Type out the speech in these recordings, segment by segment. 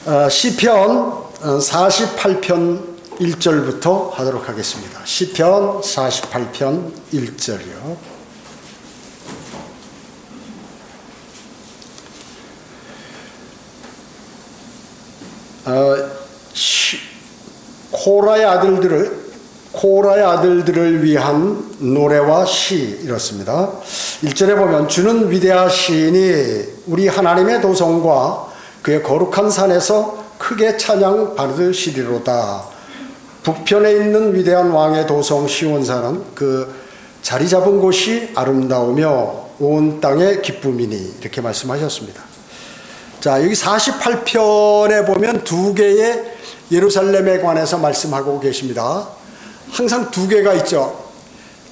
시편 48편 1절부터 하도록 하겠습니다. 시편 48편 1절이요. 코라의 아들들을 위한 노래와 시 이렇습니다. 1절에 보면 주는 위대하시니 우리 하나님의 도성과 그의 거룩한 산에서 크게 찬양 받으시리로다. 북편에 있는 위대한 왕의 도성 시온산은 그 자리 잡은 곳이 아름다우며 온 땅의 기쁨이니 이렇게 말씀하셨습니다. 자, 여기 48편에 보면 두 개의 예루살렘에 관해서 말씀하고 계십니다. 항상 두 개가 있죠.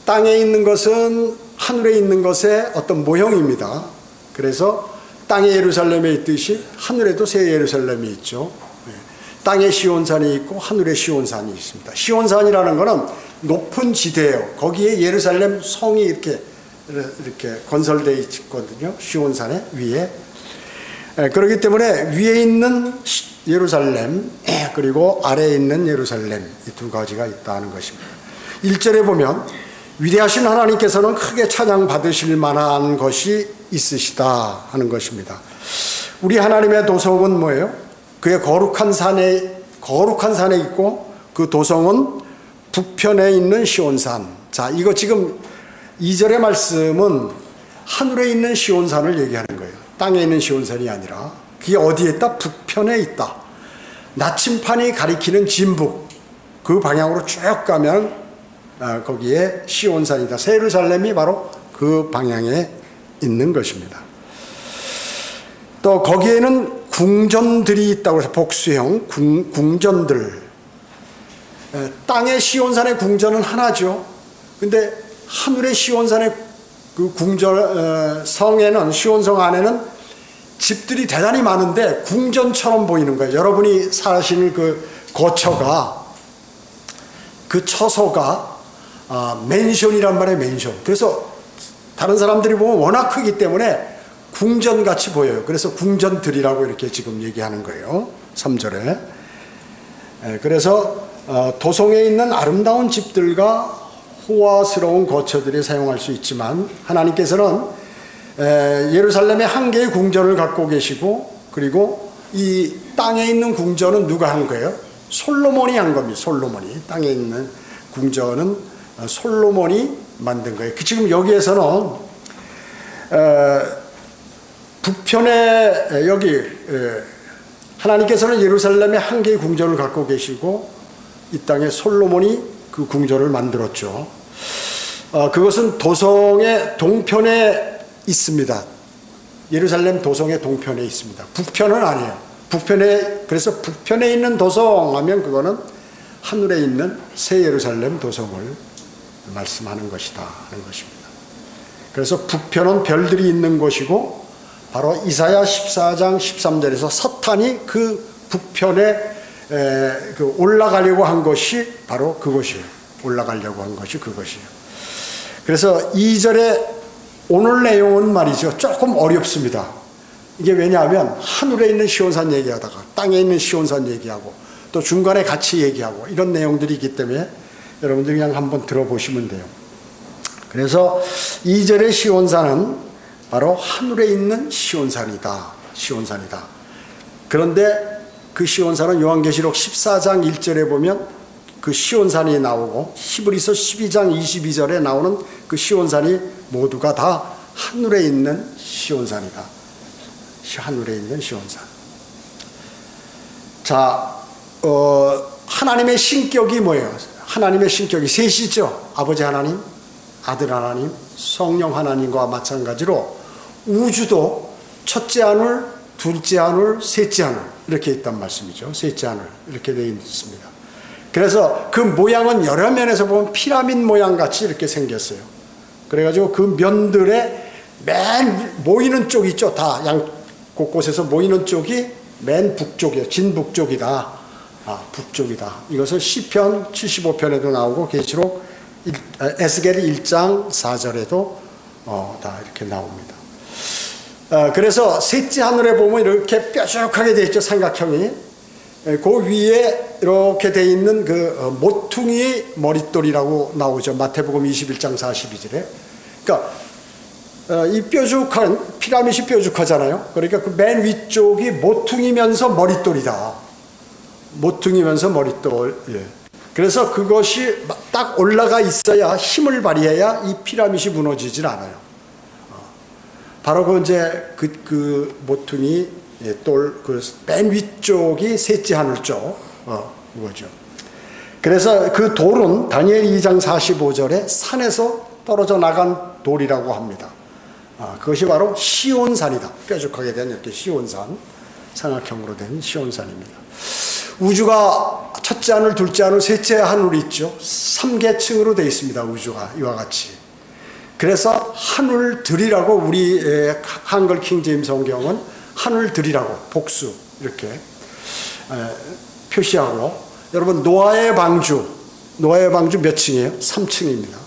땅에 있는 것은 하늘에 있는 것의 어떤 모형입니다. 그래서 땅에 예루살렘에 있듯이 하늘에도 새 예루살렘이 있죠. 땅에 시온산이 있고 하늘에 시온산이 있습니다. 시온산이라는 것은 높은 지대예요. 거기에 예루살렘 성이 이렇게 건설되어 있거든요. 시온산의 위에. 그렇기 때문에 위에 있는 예루살렘 그리고 아래에 있는 예루살렘 이 두 가지가 있다는 것입니다. 1절에 보면 위대하신 하나님께서는 크게 찬양 받으실 만한 것이 있으시다 하는 것입니다. 우리 하나님의 도성은 뭐예요? 그의 거룩한 산에 있고 그 도성은 북편에 있는 시온산. 자, 이거 지금 2절의 말씀은 하늘에 있는 시온산을 얘기하는 거예요. 땅에 있는 시온산이 아니라 그게 어디에 있다? 북편에 있다. 나침판이 가리키는 진북 그 방향으로 쭉 가면 거기에 시온산이다. 새 예루살렘이 바로 그 방향에 있는 것입니다. 또 거기에는 궁전들이 있다고 해서 복수형 궁전들. 땅의 시온산의 궁전은 하나죠. 근데 하늘의 시온산의 그 궁전 성에는 시온성 안에는 집들이 대단히 많은데 궁전처럼 보이는 거예요. 여러분이 사시는 그 거처가 그 처소가 맨션이란 말이에요. 맨션. 그래서 다른 사람들이 보면 워낙 크기 때문에 궁전같이 보여요. 그래서 궁전들이라고 이렇게 지금 얘기하는 거예요. 3절에. 그래서 도성에 있는 아름다운 집들과 호화스러운 거처들이 사용할 수 있지만 하나님께서는 예루살렘에 한 개의 궁전을 갖고 계시고 그리고 이 땅에 있는 궁전은 누가 한 거예요? 솔로몬이 한 겁니다. 솔로몬이. 땅에 있는 궁전은 솔로몬이 만든 거예요. 지금 여기에서는 북편에 여기 하나님께서는 예루살렘에 한 개의 궁전을 갖고 계시고 이 땅에 솔로몬이 그 궁전을 만들었죠. 그것은 도성의 동편에 있습니다. 예루살렘 도성의 동편에 있습니다. 북편은 아니에요. 그래서 북편에 있는 도성 하면 그거는 하늘에 있는 새 예루살렘 도성을 말씀하는 것이다 하는 것입니다. 그래서 북편은 별들이 있는 곳이고 바로 이사야 14장 13절에서 사탄이 그 북편에 올라가려고 한 것이 바로 그것이에요. 올라가려고 한 것이 그것이에요. 그래서 2절에 오늘 내용은 말이죠. 조금 어렵습니다. 이게 왜냐하면 하늘에 있는 시온산 얘기하다가 땅에 있는 시온산 얘기하고 또 중간에 같이 얘기하고 이런 내용들이 있기 때문에 여러분들이 그냥 한번 들어보시면 돼요. 그래서 2절의 시온산은 바로 하늘에 있는 시온산이다. 시온산이다. 그런데 그 시온산은 요한계시록 14장 1절에 보면 그 시온산이 나오고 히브리서 12장 22절에 나오는 그 시온산이 모두가 다 하늘에 있는 시온산이다. 하늘에 있는 시온산. 자, 하나님의 신격이 뭐예요? 하나님의 신격이 셋이죠. 아버지 하나님, 아들 하나님, 성령 하나님과 마찬가지로 우주도 첫째 하늘, 둘째 하늘, 셋째 하늘 이렇게 있단 말씀이죠. 셋째 하늘 이렇게 되어 있습니다. 그래서 그 모양은 여러 면에서 보면 피라미드 모양 같이 이렇게 생겼어요. 그래가지고 그 면들의 맨 모이는 쪽 있죠. 다 양 곳곳에서 모이는 쪽이 맨 북쪽이에요. 진북쪽이다. 북쪽이다. 이것은 시편 75편에도 나오고 계시록 에스겔 1장 4절에도 다 이렇게 나옵니다. 그래서 셋째 하늘에 보면 이렇게 뾰족하게 되어 있죠. 삼각형이. 그 위에 이렇게 되어 있는 그 모퉁이 머릿돌이라고 나오죠. 마태복음 21장 42절에. 그러니까 이 뾰족한 피라밋이 뾰족하잖아요. 그러니까 그 맨 위쪽이 모퉁이면서 머릿돌이다. 모퉁이면서 머릿돌. 예. 그래서 그것이 딱 올라가 있어야 힘을 발휘해야 이 피라밋이 무너지질 않아요. 바로 그 이제 그 모퉁이 돌 그 맨 위쪽이 셋째 하늘 쪽 그거죠. 그래서 그 돌은 다니엘 2장 45절에 산에서 떨어져 나간 돌이라고 합니다. 그것이 바로 시온산이다. 뾰족하게 된 이렇게 시온산, 삼각형으로 된 시온산입니다. 우주가 첫째 하늘, 둘째 하늘, 셋째 하늘이 있죠. 3계층으로 되어 있습니다. 우주가 이와 같이. 그래서 하늘들이라고 우리 한글 킹제임스 성경은 하늘들이라고 복수 이렇게 표시하고, 여러분 노아의 방주 몇 층이에요? 3층입니다.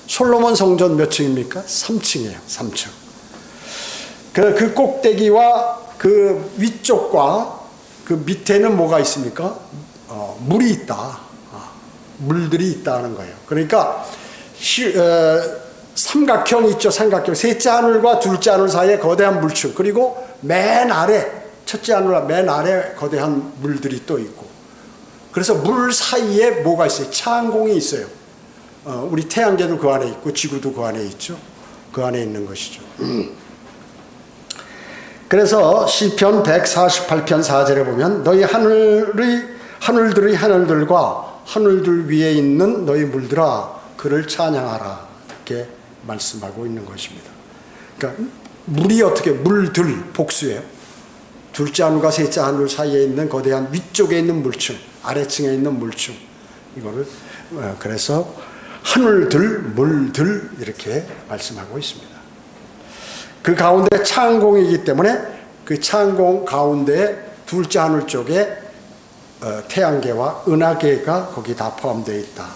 솔로몬 성전 몇 층입니까? 3층이에요. 3층. 그 꼭대기와 그 위쪽과 그 밑에는 뭐가 있습니까? 물이 있다. 물들이 있다는 거예요. 그러니까 삼각형 있죠. 삼각형. 셋째 하늘과 둘째 하늘 사이에 거대한 물층, 그리고 맨 아래 첫째 하늘과 맨 아래 거대한 물들이 또 있고, 그래서 물 사이에 뭐가 있어요? 차항공이 있어요. 우리 태양계도 그 안에 있고 지구도 그 안에 있죠. 그 안에 있는 것이죠. 그래서 시편 148편 4절에 보면 너희 하늘들의 하늘들과 하늘들 위에 있는 너희 물들아 그를 찬양하라, 이렇게 말씀하고 있는 것입니다. 그러니까 물이 어떻게, 물들 복수예요. 둘째 하늘과 셋째 하늘 사이에 있는 거대한 위쪽에 있는 물층, 아래층에 있는 물층, 이거를 그래서 하늘들, 물들 이렇게 말씀하고 있습니다. 그 가운데 창공이기 때문에 그 창공 가운데 둘째 하늘 쪽에 태양계와 은하계가 거기 다 포함되어 있다.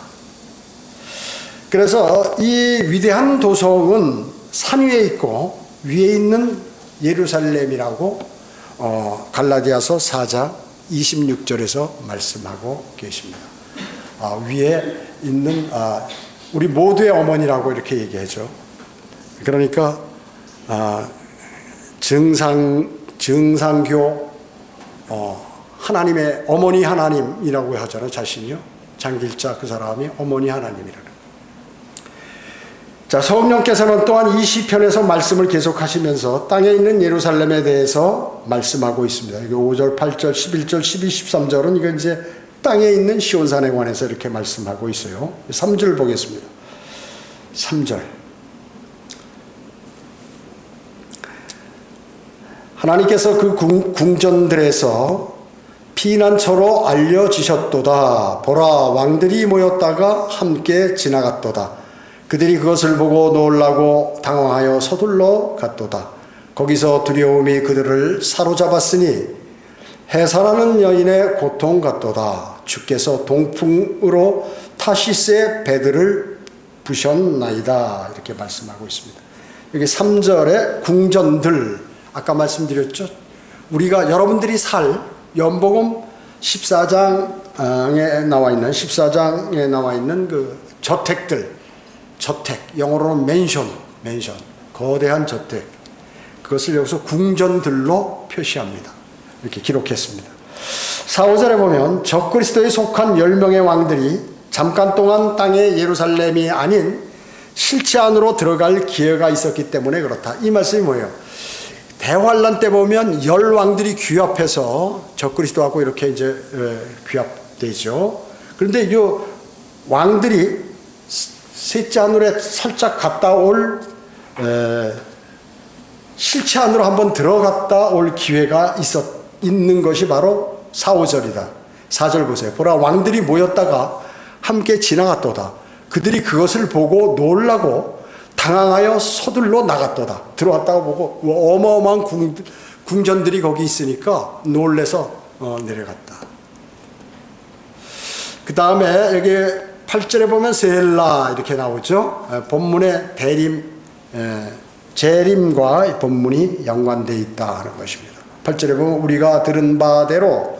그래서 이 위대한 도성은 산 위에 있고 위에 있는 예루살렘이라고 갈라디아서 4장 26절에서 말씀하고 계십니다. 위에 있는 우리 모두의 어머니라고 이렇게 얘기하죠. 그러니까 정상교 하나님의 어머니 하나님이라고 하잖아요. 자신이요. 장길자 그 사람이 어머니 하나님이라는. 자, 성령께서는 또한 이 시편에서 말씀을 계속하시면서 땅에 있는 예루살렘에 대해서 말씀하고 있습니다. 이게 5절, 8절, 11절, 12, 13절은 이건 이제 땅에 있는 시온산에 관해서 이렇게 말씀하고 있어요. 3절 보겠습니다. 3절. 하나님께서 그 궁전들에서 피난처로 알려지셨도다. 보라, 왕들이 모였다가 함께 지나갔도다. 그들이 그것을 보고 놀라고 당황하여 서둘러 갔도다. 거기서 두려움이 그들을 사로잡았으니 해산하는 여인의 고통 같도다. 주께서 동풍으로 타시스의 배들을 부셨나이다. 이렇게 말씀하고 있습니다. 여기 3절에 궁전들, 아까 말씀드렸죠. 우리가 여러분들이 살 연복음 14장에 나와 있는 그 저택들, 영어로는 맨션, 거대한 저택, 그것을 여기서 궁전들로 표시합니다. 이렇게 기록했습니다. 4, 5절에 보면 적그리스도에 속한 10명의 왕들이 잠깐 동안 땅의 예루살렘이 아닌 실체 안으로 들어갈 기회가 있었기 때문에 그렇다. 이 말씀이 뭐예요? 대환란 때 보면 10왕들이 귀합해서 적그리스도하고 이렇게 이제 귀합되죠. 그런데 이 왕들이 셋째 하늘에 살짝 갔다 올 실체 안으로 한번 들어갔다 올 기회가 있는 것이 바로 4, 5절이다. 4절 보세요. 보라, 왕들이 모였다가 함께 지나갔도다. 그들이 그것을 보고 놀라고 당황하여 서둘러 나갔도다. 들어왔다고 보고 어마어마한 궁전들이 거기 있으니까 놀래서 내려갔다. 그 다음에 여기 8절에 보면 셀라 이렇게 나오죠. 본문의 대림 재림과 본문이 연관되어 있다 하는 것입니다. 8절에 보면 우리가 들은 바대로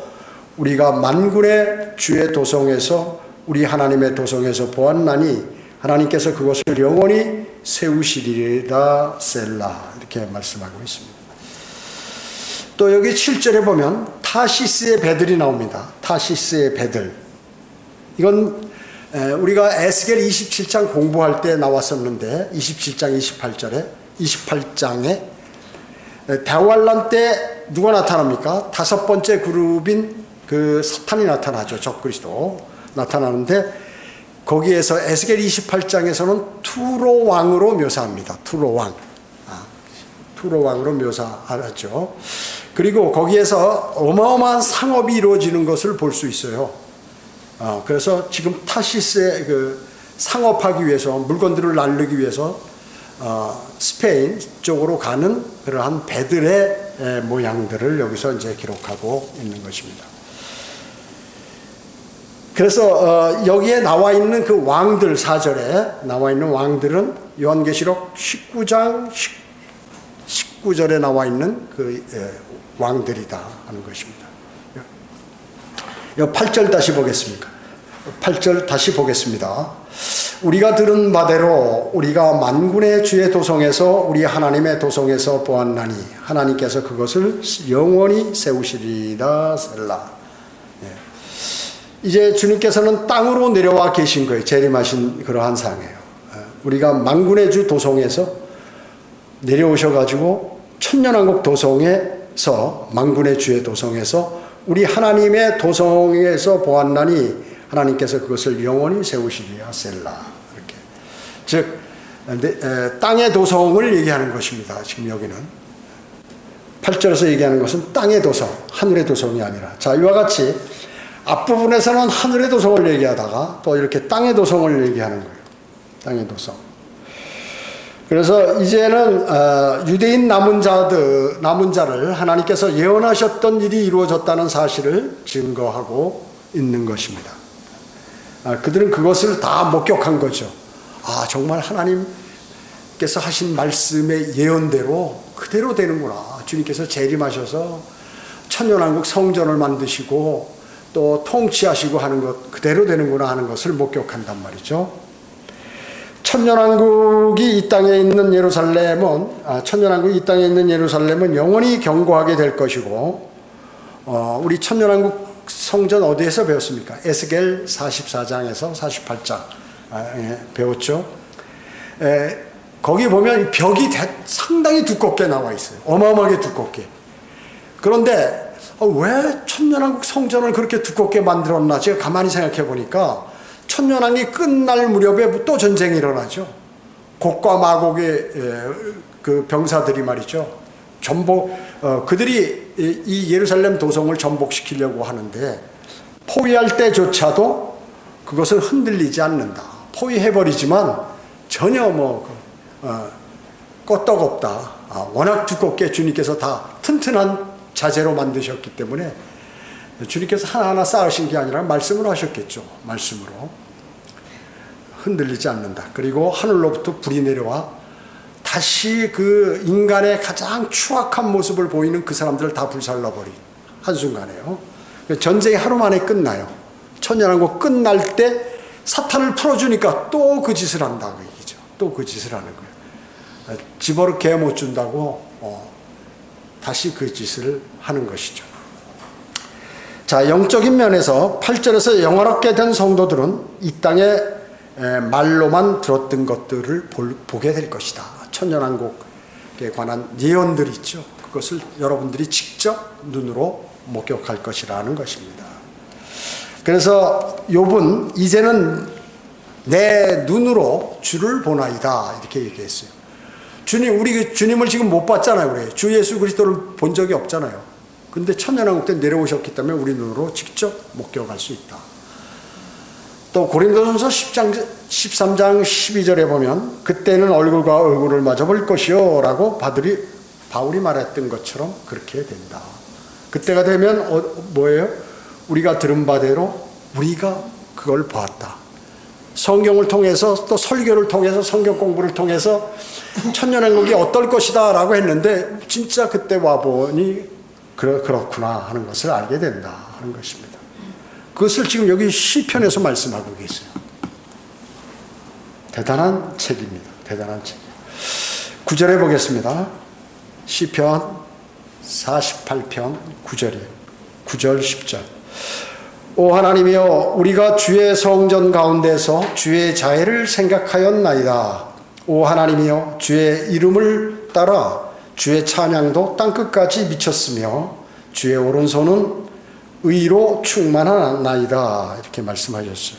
우리가 만군의 주의 도성에서 우리 하나님의 도성에서 보았나니 하나님께서 그것을 영원히 세우시리라 셀라 이렇게 말씀하고 있습니다. 또 여기 7절에 보면 타시스의 배들이 나옵니다. 타시스의 배들. 이건 우리가 에스겔 27장 공부할 때 나왔었는데 27장 28장에 대환란 때 누가 나타납니까? 다섯 번째 그룹인 그 사탄이 나타나죠. 적그리스도 나타나는데 거기에서 에스겔 28장에서는 투로 왕으로 묘사합니다. 투로 왕. 투로 왕으로 묘사하죠. 그리고 거기에서 어마어마한 상업이 이루어지는 것을 볼 수 있어요. 그래서 지금 타시스에 그 상업하기 위해서 물건들을 나르기 위해서 스페인 쪽으로 가는 그러한 배들의 모양들을 여기서 이제 기록하고 있는 것입니다. 그래서 여기에 나와 있는 그 왕들 4절에 나와 있는 왕들은 요한계시록 19장 19절에 나와 있는 그 왕들이다 하는 것입니다. 8절 다시 보겠습니까? 8절 다시 보겠습니다. 우리가 들은 바대로 우리가 만군의 주의 도성에서 우리 하나님의 도성에서 보았나니 하나님께서 그것을 영원히 세우시리라 셀라. 이제 주님께서는 땅으로 내려와 계신 거예요. 재림하신 그러한 상이에요. 우리가 만군의 주 도성에서 내려오셔가지고 천년왕국 도성에서 만군의 주의 도성에서 우리 하나님의 도성에서 보았나니 하나님께서 그것을 영원히 세우시리라 셀라. 이렇게 즉 땅의 도성을 얘기하는 것입니다. 지금 여기는 8절에서 얘기하는 것은 땅의 도성, 하늘의 도성이 아니라 자 이와 같이 앞부분에서는 하늘의 도성을 얘기하다가 또 이렇게 땅의 도성을 얘기하는 거예요. 땅의 도성. 그래서 이제는 유대인 남은 자를 하나님께서 예언하셨던 일이 이루어졌다는 사실을 증거하고 있는 것입니다. 그들은 그것을 다 목격한 거죠. 정말 하나님께서 하신 말씀의 예언대로 그대로 되는구나. 주님께서 재림하셔서 천년왕국 성전을 만드시고 또 통치하시고 하는 것 그대로 되는구나 하는 것을 목격한단 말이죠. 천년왕국이 이 땅에 있는 예루살렘은 영원히 견고하게 될 것이고 우리 천년왕국 성전 어디에서 배웠습니까? 에스겔 44장에서 48장 배웠죠. 거기 보면 벽이 상당히 두껍게 나와 있어요. 어마어마하게 두껍게. 그런데 왜 천년왕국 성전을 그렇게 두껍게 만들었나? 제가 가만히 생각해 보니까 천년왕국이 끝날 무렵에 또 전쟁이 일어나죠. 곡과 마곡의 그 병사들이 말이죠. 그들이 이 예루살렘 도성을 전복시키려고 하는데 포위할 때조차도 그것을 흔들리지 않는다. 포위해버리지만 전혀 끄떡없다. 워낙 두껍게 주님께서 다 튼튼한 자재로 만드셨기 때문에 주님께서 하나하나 쌓으신 게 아니라 말씀으로 하셨겠죠. 말씀으로 흔들리지 않는다. 그리고 하늘로부터 불이 내려와 다시 그 인간의 가장 추악한 모습을 보이는 그 사람들을 다 불살라버린 한순간에요. 전쟁이 하루 만에 끝나요. 천년왕국 끝날 때 사탄을 풀어주니까 또 그 짓을 한다 그 얘기죠. 또 그 짓을 하는 거예요. 집어를 개 못 준다고 다시 그 짓을 하는 것이죠. 자, 영적인 면에서 8절에서 영화롭게 된 성도들은 이 땅에 말로만 들었던 것들을 보게 될 것이다. 천년왕국에 관한 예언들이 있죠. 그것을 여러분들이 직접 눈으로 목격할 것이라는 것입니다. 그래서 욥은 이제는 내 눈으로 주를 보나이다 이렇게 얘기했어요. 우리 주님을 지금 못 봤잖아요. 우리 주 예수 그리스도를 본 적이 없잖아요. 근데 천년왕국 때 내려오셨기 때문에 우리 눈으로 직접 목격할 수 있다. 또 고린도전서 13장 12절에 보면 그때는 얼굴과 얼굴을 마주 볼 것이요 라고 바울이 말했던 것처럼 그렇게 된다. 그때가 되면 뭐예요? 우리가 들은 바대로 우리가 그걸 보았다. 성경을 통해서 또 설교를 통해서 성경 공부를 통해서 천년왕국이 어떨 것이다 라고 했는데 진짜 그때 와보니 그렇구나 하는 것을 알게 된다 하는 것입니다. 그것을 지금 여기 시편에서 말씀하고 계세요. 대단한 책입니다. 대단한 책. 9절에 보겠습니다. 시편 48편 9절이에요. 9절 10절. 오 하나님이여 우리가 주의 성전 가운데서 주의 자애를 생각하였나이다. 오 하나님이여 주의 이름을 따라 주의 찬양도 땅끝까지 미쳤으며 주의 오른손은 의로 충만하나이다. 이렇게 말씀하셨어요.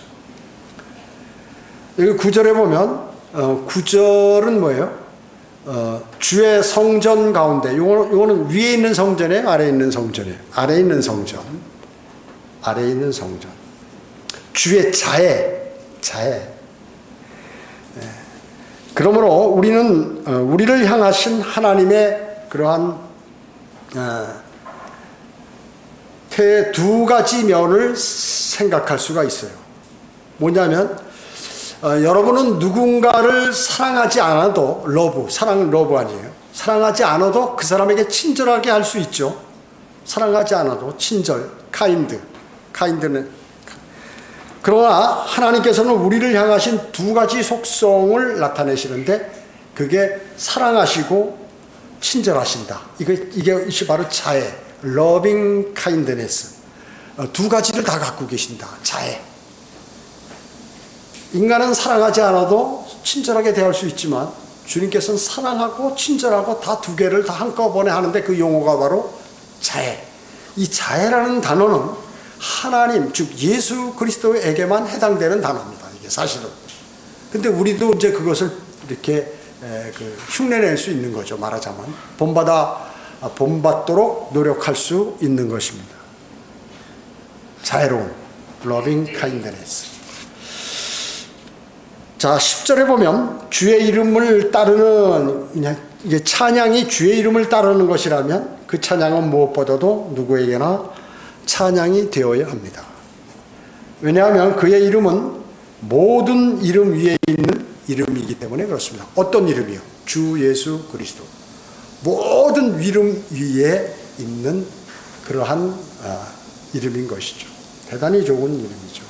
여기 9절에 보면 9절은 뭐예요? 주의 성전 가운데, 요거는 위에 있는 성전이에요? 아래에 있는 성전이에요? 아래에 있는 성전. 아래에 있는 성전. 주의 자애. 그러므로 우리는 우리를 향하신 하나님의 그러한 두 가지 면을 생각할 수가 있어요. 뭐냐면 여러분은 누군가를 사랑하지 않아도 사랑은 러브 아니에요. 사랑하지 않아도 그 사람에게 친절하게 할 수 있죠. 사랑하지 않아도 친절, 카인드는. 그러나 하나님께서는 우리를 향하신 두 가지 속성을 나타내시는데 그게 사랑하시고 친절하신다. 이게 바로 자애, loving kindness. 두 가지를 다 갖고 계신다. 자애. 인간은 사랑하지 않아도 친절하게 대할 수 있지만 주님께서는 사랑하고 친절하고 다 두 개를 다 한꺼번에 하는데 그 용어가 바로 자애. 이 자애라는 단어는 하나님, 즉 예수 그리스도에게만 해당되는 단어입니다. 이게 사실은. 근데 우리도 이제 그것을 이렇게 흉내낼 수 있는 거죠. 말하자면 본받도록 노력할 수 있는 것입니다. 자애로움, loving kindness. 자, 10절에 보면 주의 이름을 따르는, 이게 찬양이 주의 이름을 따르는 것이라면 그 찬양은 무엇보다도 누구에게나 찬양이 되어야 합니다. 왜냐하면 그의 이름은 모든 이름 위에 있는 이름이기 때문에 그렇습니다. 어떤 이름이요? 주 예수 그리스도. 모든 이름 위에 있는 그러한 이름인 것이죠. 대단히 좋은 이름이죠.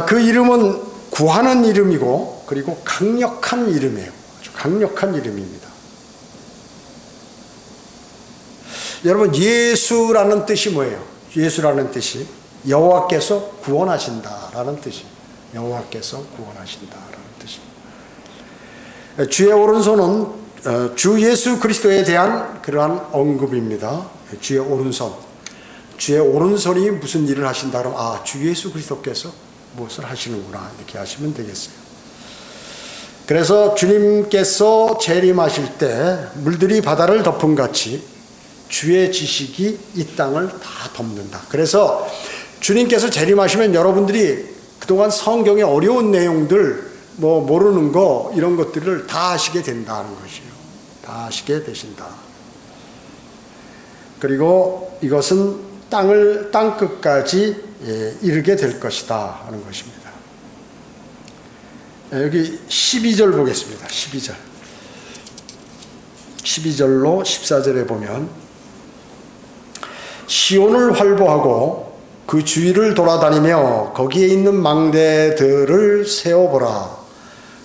그 이름은 구하는 이름이고 그리고 강력한 이름이에요. 아주 강력한 이름입니다. 여러분, 예수라는 뜻이 뭐예요? 예수라는 뜻이 여호와께서 구원하신다라는 뜻이에요. 여호와께서 구원하신다라는 뜻입니다. 주의 오른손은 주 예수 그리스도에 대한 그러한 언급입니다. 주의 오른손. 주의 오른손이 무슨 일을 하신다 그러면 주 예수 그리스도께서 무엇을 하시는구나 이렇게 하시면 되겠어요. 그래서 주님께서 재림하실 때 물들이 바다를 덮은 같이 주의 지식이 이 땅을 다 덮는다. 그래서 주님께서 재림하시면 여러분들이 그동안 성경의 어려운 내용들 모르는 거 이런 것들을 다 아시게 된다는 것이에요. 다 아시게 되신다. 그리고 이것은 땅 끝까지 이르게 될 것이다 하는 것입니다. 여기 12절 보겠습니다. 12절로 14절에 보면 시온을 활보하고 그 주위를 돌아다니며 거기에 있는 망대들을 세워보라.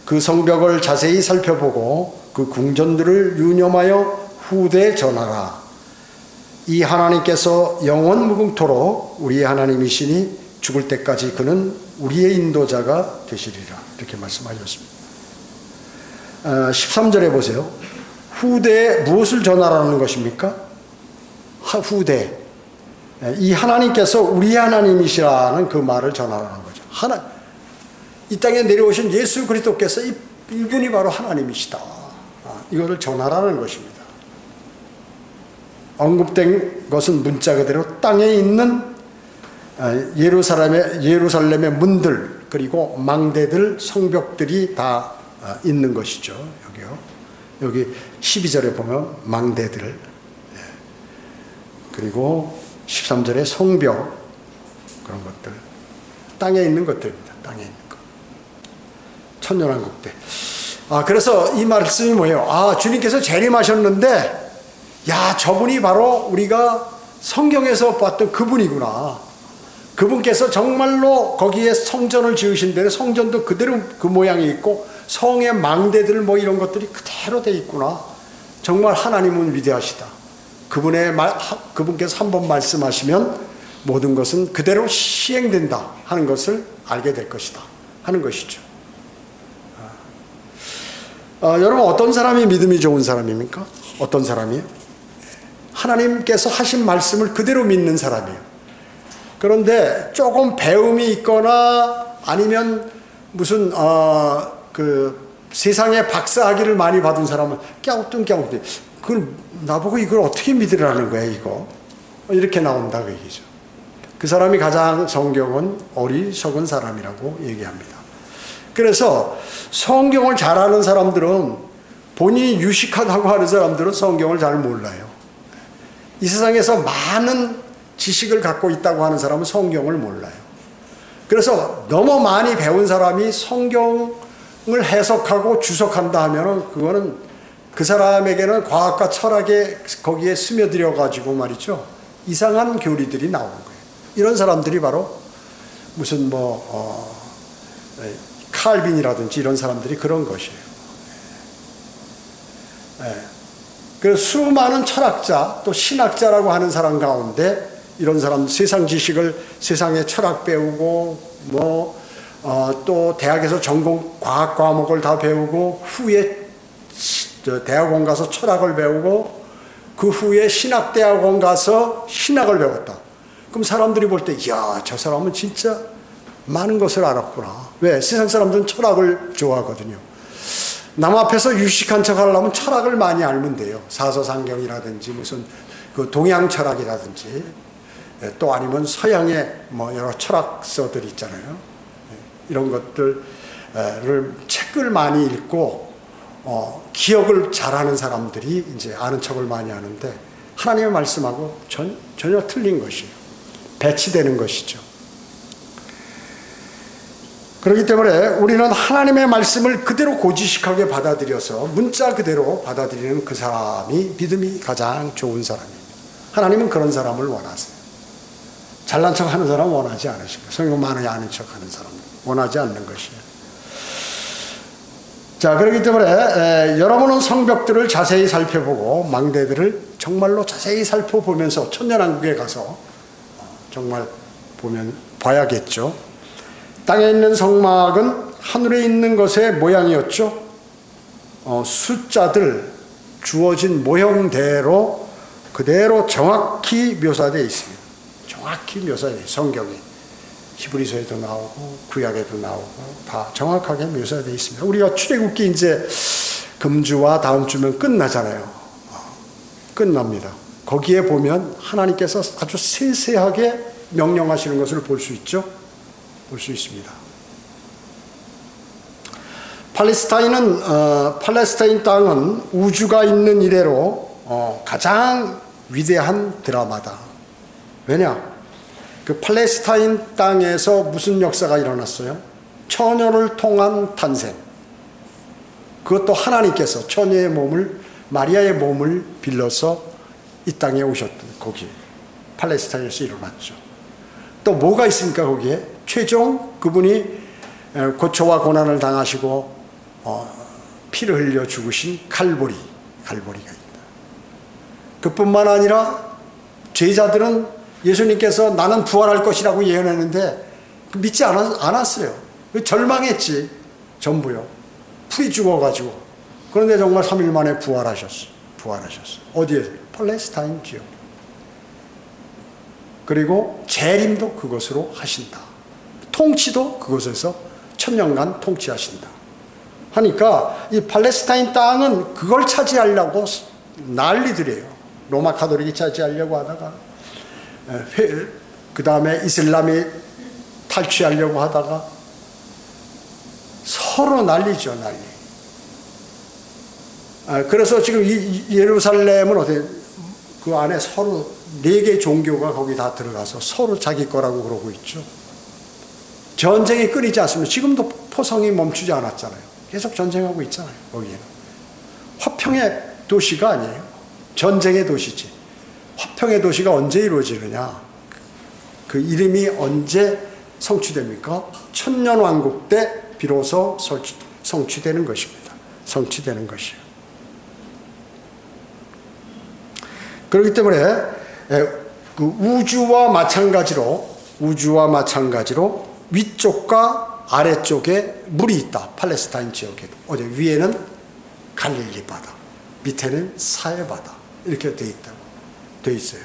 그 성벽을 자세히 살펴보고 그 궁전들을 유념하여 후대에 전하라. 이 하나님께서 영원 무궁토록 우리의 하나님이시니 죽을 때까지 그는 우리의 인도자가 되시리라. 이렇게 말씀하셨습니다. 13절에 보세요. 후대에 무엇을 전하라는 것입니까? 후대. 이 하나님께서 우리의 하나님이시라는 그 말을 전하라는 거죠. 이 땅에 내려오신 예수 그리스도께서 이분이 바로 하나님이시다. 이것을 전하라는 것입니다. 언급된 것은 문자 그대로 땅에 있는 예루살렘의 문들 그리고 망대들 성벽들이 다 있는 것이죠. 여기 12절에 보면 망대들 그리고 13절에 성벽 그런 것들. 땅에 있는 것들입니다. 땅에 있는 것. 천년왕국대. 그래서 이 말씀이 뭐예요? 주님께서 재림하셨는데, 야, 저분이 바로 우리가 성경에서 봤던 그분이구나. 그분께서 정말로 거기에 성전을 지으신 데는 성전도 그대로 그 모양이 있고, 성의 망대들 뭐 이런 것들이 그대로 돼 있구나. 정말 하나님은 위대하시다. 그분께서 한번 말씀하시면 모든 것은 그대로 시행된다 하는 것을 알게 될 것이다 하는 것이죠. 여러분, 어떤 사람이 믿음이 좋은 사람입니까? 어떤 사람이요? 하나님께서 하신 말씀을 그대로 믿는 사람이에요. 그런데 조금 배움이 있거나 아니면 무슨 세상에 박사학위를 많이 받은 사람은 깨우뚱깨우뚱 그걸 나보고 이걸 어떻게 믿으라는 거야 이거 이렇게 나온다 그 얘기죠. 그 사람이 가장 성경은 어리석은 사람이라고 얘기합니다. 그래서 성경을 잘 아는 사람들은 본인이 유식하다고 하는 사람들은 성경을 잘 몰라요. 이 세상에서 많은 지식을 갖고 있다고 하는 사람은 성경을 몰라요. 그래서 너무 많이 배운 사람이 성경을 해석하고 주석한다 하면은 그거는 그 사람에게는 과학과 철학에 거기에 스며들어 가지고 말이죠. 이상한 교리들이 나오는 거예요. 이런 사람들이 바로 무슨 칼빈이라든지 이런 사람들이 그런 것이에요. 그래서 수많은 철학자 또 신학자라고 하는 사람 가운데 이런 사람 세상 지식을 세상의 철학 배우고 또 대학에서 전공 과학 과목을 다 배우고 후에 대학원 가서 철학을 배우고 그 후에 신학대학원 가서 신학을 배웠다. 그럼 사람들이 볼 때 이야 저 사람은 진짜 많은 것을 알았구나. 왜? 세상 사람들은 철학을 좋아하거든요. 남 앞에서 유식한 척 하려면 철학을 많이 알면 돼요. 사서상경이라든지 무슨 그 동양 철학이라든지 또 아니면 서양의 여러 철학서들 있잖아요. 이런 것들을 책을 많이 읽고 기억을 잘하는 사람들이 이제 아는 척을 많이 하는데 하나님의 말씀하고 전혀 틀린 것이에요. 배치되는 것이죠. 그렇기 때문에 우리는 하나님의 말씀을 그대로 고지식하게 받아들여서 문자 그대로 받아들이는 그 사람이 믿음이 가장 좋은 사람입니다. 하나님은 그런 사람을 원하세요. 잘난 척 하는 사람 원하지 않으십니다. 성경 많이 아는 척 하는 사람 원하지 않는 것이에요. 자, 그렇기 때문에 여러분은 성벽들을 자세히 살펴보고 망대들을 정말로 자세히 살펴보면서 천년왕국에 가서 정말 봐야겠죠. 땅에 있는 성막은 하늘에 있는 것의 모양이었죠. 숫자들 주어진 모형대로 그대로 정확히 묘사되어 있습니다. 정확히 묘사되어 있어요. 성경에 히브리서에도 나오고 구약에도 나오고 다 정확하게 묘사되어 있습니다. 우리가 출애굽기 이제 금주와 다음 주면 끝나잖아요. 끝납니다. 거기에 보면 하나님께서 아주 세세하게 명령하시는 것을 볼 수 있죠. 볼 수 있습니다. 팔레스타인 땅은 우주가 있는 이래로 가장 위대한 드라마다. 왜냐? 그 팔레스타인 땅에서 무슨 역사가 일어났어요? 처녀를 통한 탄생. 그것도 하나님께서 처녀의 몸을 마리아의 몸을 빌려서 이 땅에 오셨던 거기 팔레스타인에서 일어났죠. 또 뭐가 있습니까 거기에? 최종 그분이 고초와 고난을 당하시고 피를 흘려 죽으신 칼보리가 있다. 그뿐만 아니라 제자들은 예수님께서 나는 부활할 것이라고 예언했는데 믿지 않았어요. 절망했지 전부요. 풀이 죽어가지고. 그런데 정말 3일 만에 부활하셨어요. 어디에서? 팔레스타인 지역. 그리고 재림도 그것으로 하신다. 통치도 그곳에서 천년간 통치하신다. 하니까 이 팔레스타인 땅은 그걸 차지하려고 난리들이에요. 로마 가톨릭이 차지하려고 하다가 그 다음에 이슬람이 탈취하려고 하다가 서로 난리죠. 난리. 그래서 지금 이 예루살렘은 어떻게 그 안에 서로 4개 종교가 거기 다 들어가서 서로 자기 거라고 그러고 있죠. 전쟁이 끊이지 않습니다. 지금도 포성이 멈추지 않았잖아요. 계속 전쟁하고 있잖아요. 거기에는. 화평의 도시가 아니에요. 전쟁의 도시지. 화평의 도시가 언제 이루어지느냐. 그 이름이 언제 성취됩니까? 천년왕국 때 비로소 성취되는 것입니다. 성취되는 것이에요. 그렇기 때문에 그 우주와 마찬가지로 위쪽과 아래쪽에 물이 있다. 팔레스타인 지역에도. 어디 위에는 갈릴리 바다, 밑에는 사해 바다 이렇게 돼 있어요.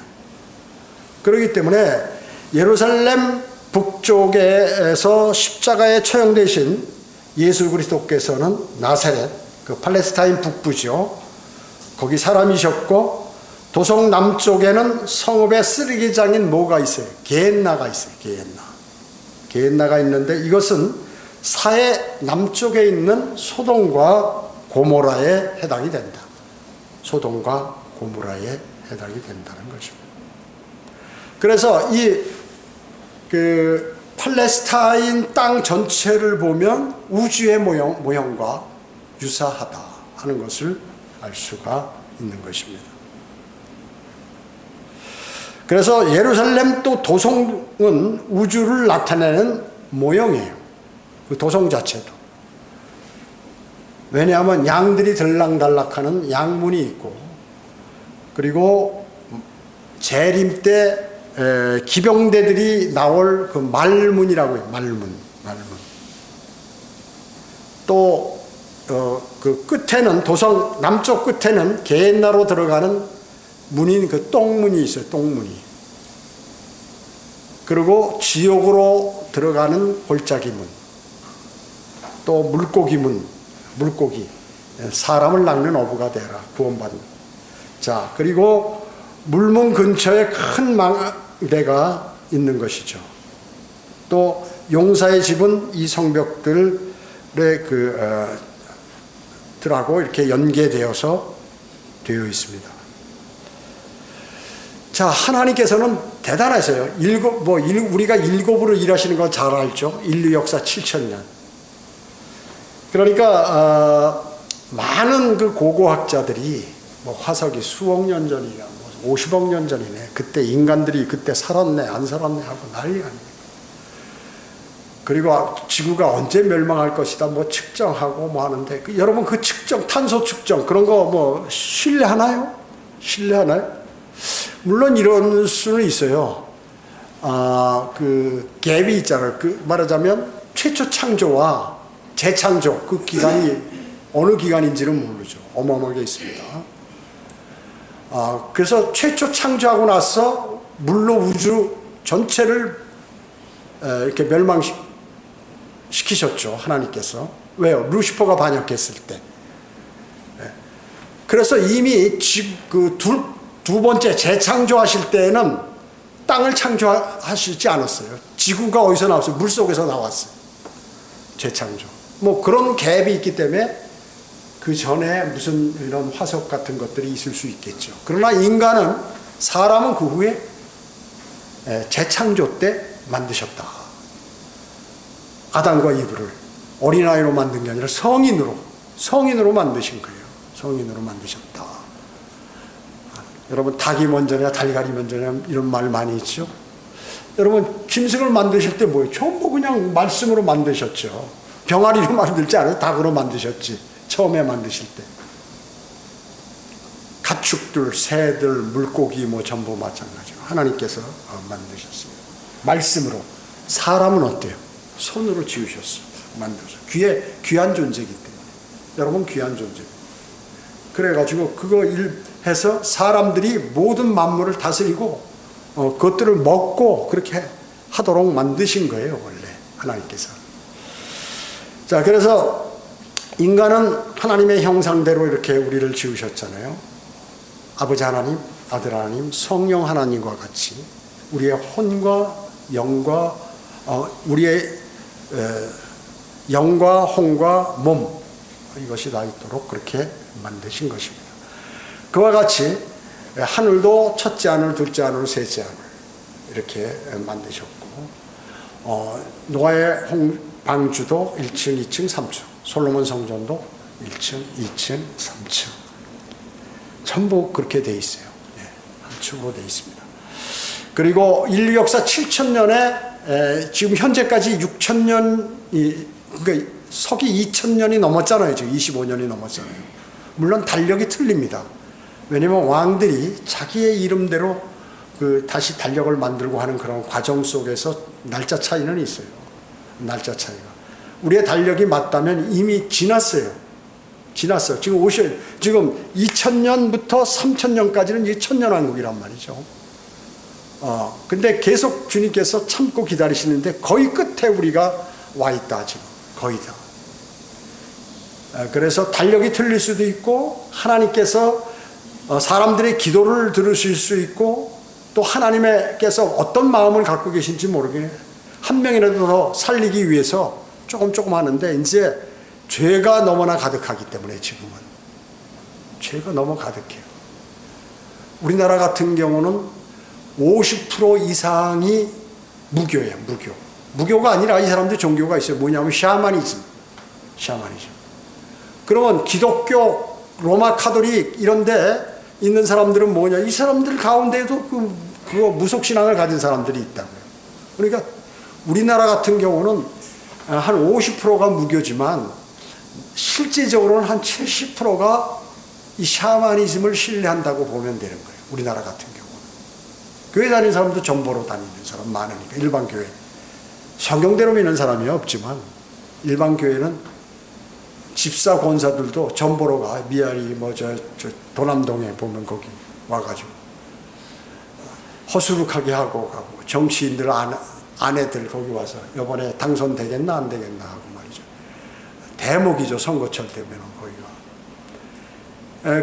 그렇기 때문에 예루살렘 북쪽에서 십자가에 처형되신 예수 그리스도께서는 나사렛, 그 팔레스타인 북부죠. 거기 사람이셨고 도성 남쪽에는 성읍의 쓰레기장인 뭐가 있어요? 게엔나가 있어요. 게엔나가 있는데 이것은 사해 남쪽에 있는 소돔과 고모라에 해당이 된다. 소돔과 고모라에 해당이 된다는 것입니다. 그래서 그 팔레스타인 땅 전체를 보면 우주의 모형과 유사하다 하는 것을 알 수가 있는 것입니다. 그래서 예루살렘 또 도성은 우주를 나타내는 모형이에요. 그 도성 자체도. 왜냐하면 양들이 들락달락하는 양문이 있고, 그리고 재림 때 기병대들이 나올 그 말문이라고 해요. 말문. 또 그 끝에는 도성 남쪽 끝에는 게엔나로 들어가는 문인 그 똥문이 있어요. 똥문이. 그리고 지옥으로 들어가는 골짜기 문. 또 물고기 문. 물고기. 사람을 낚는 어부가 되라. 구원받는. 자, 그리고 물문 근처에 큰 망대가 있는 것이죠. 또 용사의 집은 이 성벽들의 들하고 이렇게 연계되어서 되어 있습니다. 자, 하나님께서는 대단하세요. 우리가 일곱으로 일하시는 걸 잘 알죠. 인류 역사 7,000년. 그러니까 많은 그 고고학자들이 화석이 수억 년 전이냐, 50억 년 전이네. 그때 인간들이 그때 살았네, 안 살았네 하고 난리 아니에요. 그리고 지구가 언제 멸망할 것이다, 측정하고 하는데, 여러분 그 측정, 탄소 측정, 그런 거 신뢰하나요? 물론 이런 수는 있어요. 그 갭이 있잖아요. 말하자면 최초 창조와 재창조, 그 기간이 어느 기간인지는 모르죠. 어마어마하게 있습니다. 그래서 최초 창조하고 나서 물로 우주 전체를 이렇게 멸망시키셨죠. 하나님께서. 왜요? 루시퍼가 반역했을 때. 그래서 이미 두 번째 재창조하실 때에는 땅을 창조하시지 않았어요. 지구가 어디서 나왔어요? 물속에서 나왔어요. 재창조. 그런 갭이 있기 때문에 그 전에 무슨 이런 화석 같은 것들이 있을 수 있겠죠. 그러나 사람은 그 후에 재창조 때 만드셨다. 아담과 이브를 어린아이로 만든 게 아니라 성인으로 만드신 거예요. 성인으로 만드셨다. 여러분, 닭이 먼저냐 달걀이 먼저냐 이런 말 많이 있죠. 여러분, 짐승을 만드실 때 뭐예요? 전부 그냥 말씀으로 만드셨죠. 병아리로 만들지 않아요. 닭으로 만드셨지. 처음에 만드실 때. 가축들, 새들, 물고기 전부 마찬가지로 하나님께서 만드셨습니다. 말씀으로. 사람은 어때요? 손으로 지으셨어요. 만들어서. 귀한 존재이기 때문에. 여러분 귀한 존재입니다. 그래가지고 그거 해서 사람들이 모든 만물을 다스리고 그것들을 먹고 그렇게 하도록 만드신 거예요. 원래 하나님께서. 자, 그래서 인간은 하나님의 형상대로 이렇게 우리를 지으셨잖아요. 아버지 하나님, 아들 하나님, 성령 하나님과 같이 우리의 혼과 영과 우리의 영과 혼과 몸, 이것이 다 있도록 그렇게 만드신 것입니다. 그와 같이 하늘도 첫째 하늘, 둘째 하늘, 셋째 하늘 이렇게 만드셨고, 노아의 방주도 1층, 2층, 3층, 솔로몬 성전도 1층, 2층, 3층 전부 그렇게 돼 있어요. 한 층으로 돼 있습니다. 그리고 인류 역사 7,000년에 지금 현재까지 6,000년이, 그러니까 서기 2,000년이 넘었잖아요. 지금 25년이 넘었잖아요. 물론 달력이 틀립니다. 왜냐면 왕들이 자기의 이름대로 다시 달력을 만들고 하는 그런 과정 속에서 날짜 차이는 있어요. 날짜 차이가. 우리의 달력이 맞다면 이미 지났어요. 지금 지금 2000년부터 3000년까지는 이 천년왕국이란 말이죠. 근데 계속 주님께서 참고 기다리시는데 거의 끝에 우리가 와 있다, 지금. 거의 다. 그래서 달력이 틀릴 수도 있고, 하나님께서 사람들의 기도를 들으실 수 있고, 또 하나님께서 어떤 마음을 갖고 계신지 모르게 한 명이라도 더 살리기 위해서 조금 하는데, 이제 죄가 너무나 가득하기 때문에 지금은 죄가 너무 가득해요. 우리나라 같은 경우는 50% 이상이 무교예요. 무교가 아니라 이 사람들 종교가 있어요. 뭐냐면 샤머니즘. 그러면 기독교, 로마 카톨릭 이런 데 있는 사람들은 뭐냐, 이 사람들 가운데에도 그거 무속신앙을 가진 사람들이 있다고요. 그러니까 우리나라 같은 경우는 한 50%가 무교지만 실제적으로는 한 70%가 이 샤머니즘을 신뢰한다고 보면 되는 거예요. 우리나라 같은 경우는. 교회 다니는 사람도 전보로 다니는 사람 많으니까, 일반 교회. 성경대로 믿는 사람이 없지만 일반 교회는 집사 권사들도 전보로 가. 미아리 저 도남동에 보면 거기 와가지고 허수룩하게 하고 가고, 정치인들 아내들 거기 와서 이번에 당선되겠나 안 되겠나 하고 말이죠. 대목이죠, 선거철 되면 거기가.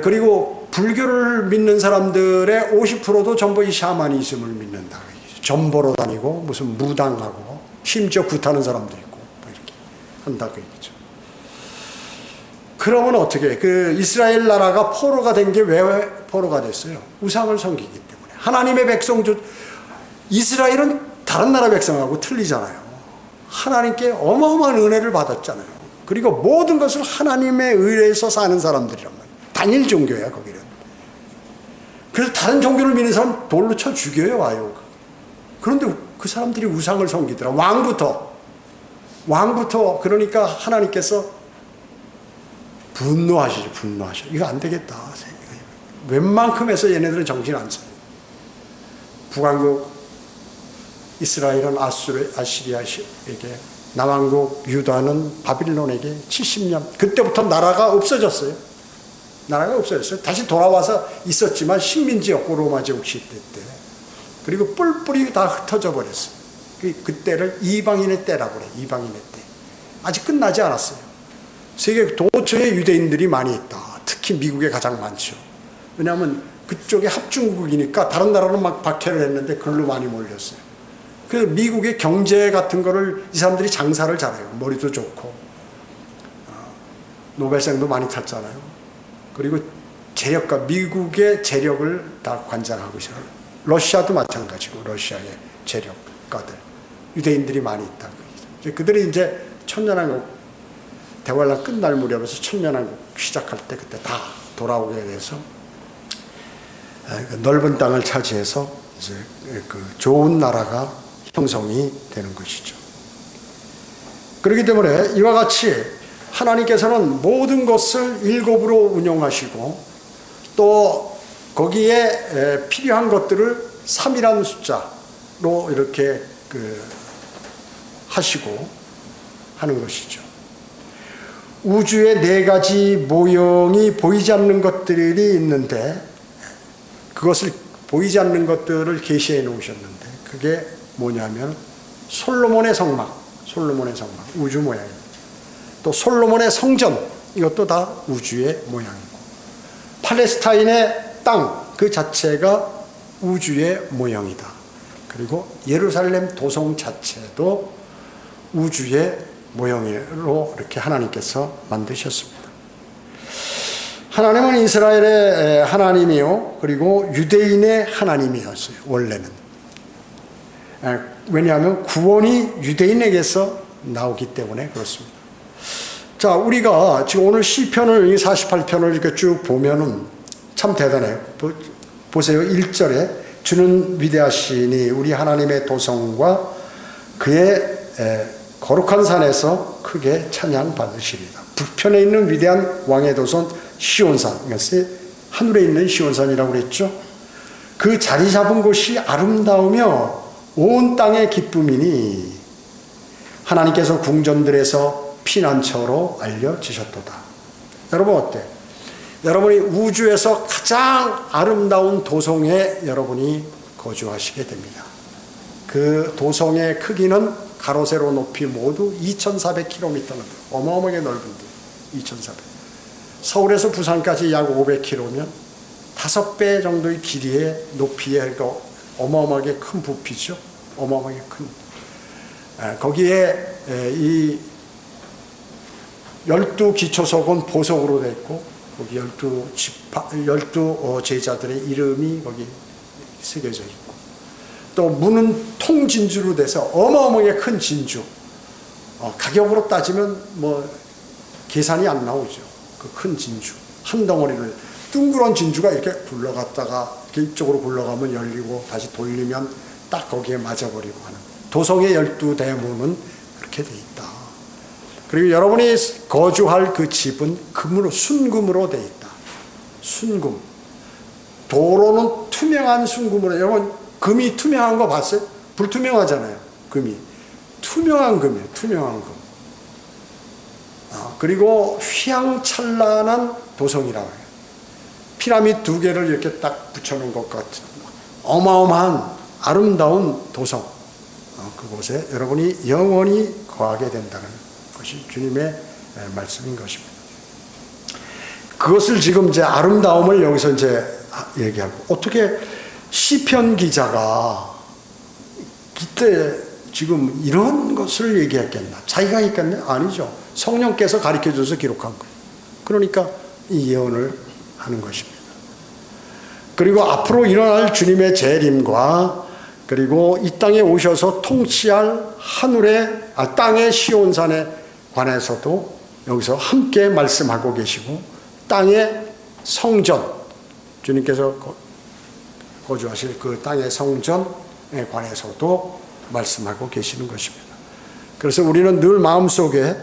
그리고 불교를 믿는 사람들의 50%도 전부 이 샤머니즘을 믿는다. 전보로 다니고 무슨 무당하고 심지어 굿하는 사람도 있고 뭐 이렇게 한다고 얘기죠. 그러면 어떻게, 이스라엘 나라가 포로가 된 게 왜 포로가 됐어요? 우상을 섬기기 때문에. 하나님의 백성, 이스라엘은 다른 나라 백성하고 틀리잖아요. 하나님께 어마어마한 은혜를 받았잖아요. 그리고 모든 것을 하나님의 의뢰에서 사는 사람들이란 말이에요. 단일 종교야, 거기는. 그래서 다른 종교를 믿는 사람 돌로 쳐 죽여요, 와요. 그런데 그 사람들이 우상을 섬기더라. 왕부터. 그러니까 하나님께서 분노하시죠. 이거 안 되겠다. 웬만큼 해서 얘네들은 정신 안 차려요. 북왕국 이스라엘은 아시리아에게, 남왕국 유다는 바빌론에게 70년. 그때부터 나라가 없어졌어요. 다시 돌아와서 있었지만 식민지였고, 로마 제국 시대 때. 그리고 뿔뿔이 다 흩어져 버렸어요. 그때를 이방인의 때라고 그래요. 이방인의 때. 아직 끝나지 않았어요. 세계 도처에 유대인들이 많이 있다. 특히 미국에 가장 많죠. 왜냐하면 그쪽에 합중국이니까 다른 나라는 막 박해를 했는데 글로 많이 몰렸어요. 그래서 미국의 경제 같은 거를 이 사람들이 장사를 잘해요. 머리도 좋고. 노벨상도 많이 탔잖아요. 그리고 재력가, 미국의 재력을 다 관장하고 있어요. 러시아도 마찬가지고, 러시아의 재력가들. 유대인들이 많이 있다. 그들이 이제 천년왕국, 대환란 끝날 무렵에서 천년왕국 시작할 때 그때 다 돌아오게 돼서 넓은 땅을 차지해서 이제 좋은 나라가 형성이 되는 것이죠. 그렇기 때문에 이와 같이 하나님께서는 모든 것을 일곱으로 운영하시고, 또 거기에 필요한 것들을 3이라는 숫자로 이렇게 하시고 하는 것이죠. 우주에 4가지 모형이 보이지 않는 것들이 있는데, 그것을 보이지 않는 것들을 계시해 놓으셨는데, 그게 뭐냐면 솔로몬의 성막, 우주 모양입니다. 또 솔로몬의 성전, 이것도 다 우주의 모양이고, 팔레스타인의 땅 그 자체가 우주의 모형이다. 그리고 예루살렘 도성 자체도 우주의 모형으로 이렇게 하나님께서 만드셨습니다. 하나님은 이스라엘의 하나님이요, 그리고 유대인의 하나님이었어요, 원래는. 왜냐하면 구원이 유대인에게서 나오기 때문에 그렇습니다. 자, 우리가 지금 오늘 시편을, 48편을 이렇게 쭉 보면은 참 대단해요. 보세요. 1절에 주는 위대하시니 우리 하나님의 도성과 그의 거룩한 산에서 크게 찬양 받으시리다. 북편에 있는 위대한 왕의 도성 시온산, 이것이 하늘에 있는 시온산이라고 그랬죠. 그 자리 잡은 곳이 아름다우며 온 땅의 기쁨이니 하나님께서 궁전들에서 피난처로 알려지셨도다. 여러분 어때요? 여러분이 우주에서 가장 아름다운 도성에 여러분이 거주하시게 됩니다. 그 도성의 크기는 가로 세로 높이 모두 2,400km는 어마어마하게 넓은데 2,400. 서울에서 부산까지 약 500km면 5배 정도의 길이의 높이에, 그러니까 어마어마하게 큰 부피죠. 어마어마하게 큰. 거기에 이 12기초석은 보석으로 되어 있고 거기 12 제자들의 이름이 거기 새겨져 있고, 또 문은 통진주로 돼서 어마어마하게 큰 진주. 가격으로 따지면 뭐 계산이 안 나오죠. 그 큰 진주 한 덩어리를, 둥그런 진주가 이렇게 굴러갔다가 이쪽으로 굴러가면 열리고 다시 돌리면 딱 거기에 맞아버리고 하는 도성의 12대문은 그렇게 돼 있다. 그리고 여러분이 거주할 그 집은 금으로, 순금으로 돼 있다. 순금. 도로는 투명한 순금으로. 여러분 금이 투명한 거 봤어요? 불투명하잖아요. 금이 투명한 금이에요. 투명한 금. 그리고 휘황찬란한 도성이라고 해요. 피라미드 2개를 이렇게 딱 붙여놓은 것 같은 어마어마한 아름다운 도성. 그곳에 여러분이 영원히 거하게 된다는 것이 주님의 말씀인 것입니다. 그것을 지금 이제 아름다움을 여기서 이제 얘기하고, 어떻게 시편 기자가 그때 지금 이런 것을 얘기했겠나? 자기가 했겠네? 아니죠. 성령께서 가르쳐줘서 기록한 거예요. 그러니까 이 예언을 하는 것입니다. 그리고 앞으로 일어날 주님의 재림과 그리고 이 땅에 오셔서 통치할 땅의 시온산에 관해서도 여기서 함께 말씀하고 계시고, 땅의 성전, 주님께서 거주하실 그 땅의 성전에 관해서도 말씀하고 계시는 것입니다. 그래서 우리는 늘 마음속에,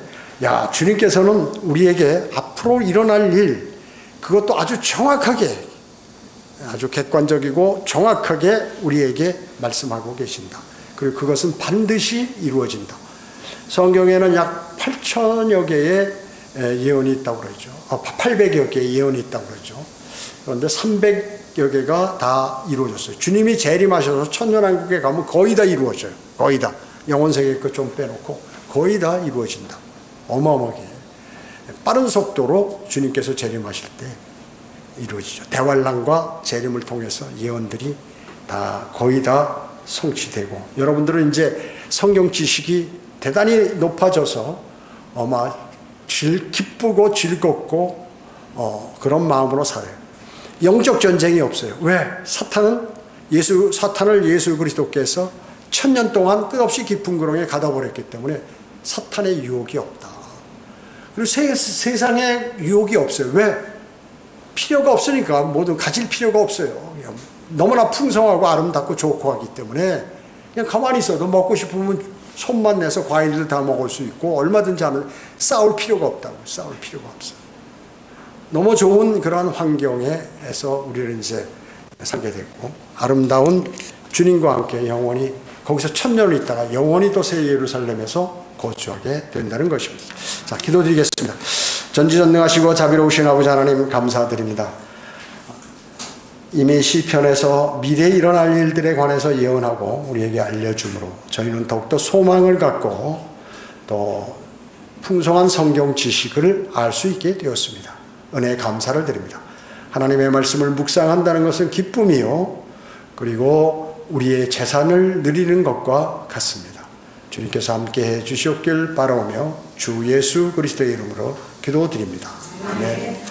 야, 주님께서는 우리에게 앞으로 일어날 일, 그것도 아주 정확하게, 아주 객관적이고 정확하게 우리에게 말씀하고 계신다. 그리고 그것은 반드시 이루어진다. 성경에는 약 8천여 개의 예언이 있다고 그러죠. 800여 개의 예언이 있다고 그러죠. 그런데 300여 개가 다 이루어졌어요. 주님이 재림하셔서 천년왕국에 가면 거의 다 이루어져요. 거의 다. 영혼세계 거 좀 빼놓고 거의 다 이루어진다. 어마어마하게 빠른 속도로 주님께서 재림하실 때 이루어지죠. 대환란과 재림을 통해서 예언들이 다 거의 다 성취되고, 여러분들은 이제 성경 지식이 대단히 높아져서 아마 기쁘고 즐겁고 그런 마음으로 살아요. 영적 전쟁이 없어요. 왜? 사탄을 예수 그리스도께서 1000년 동안 끝없이 깊은 구렁에 가다 버렸기 때문에 사탄의 유혹이 없다. 그리고 세상에 유혹이 없어요. 왜? 필요가 없으니까. 뭐든 가질 필요가 없어요. 너무나 풍성하고 아름답고 좋고 하기 때문에 그냥 가만히 있어도 먹고 싶으면 손만 내서 과일을 다 먹을 수 있고, 얼마든지 하면 싸울 필요가 없다고. 싸울 필요가 없어요. 너무 좋은 그러한 환경에서 우리를 이제 살게 됐고, 아름다운 주님과 함께 영원히 거기서 1000년을 있다가 영원히 또 새 예루살렘에서 거주하게 된다는 것입니다. 자, 기도드리겠습니다. 전지전능하시고 자비로우신 아버지 하나님, 감사드립니다. 이미 시편에서 미래에 일어날 일들에 관해서 예언하고 우리에게 알려주므로 저희는 더욱더 소망을 갖고 또 풍성한 성경 지식을 알 수 있게 되었습니다. 은혜에 감사를 드립니다. 하나님의 말씀을 묵상한다는 것은 기쁨이요, 그리고 우리의 재산을 누리는 것과 같습니다. 주님께서 함께해 주시옵길 바라오며 주 예수 그리스도의 이름으로 기도드립니다. 아멘.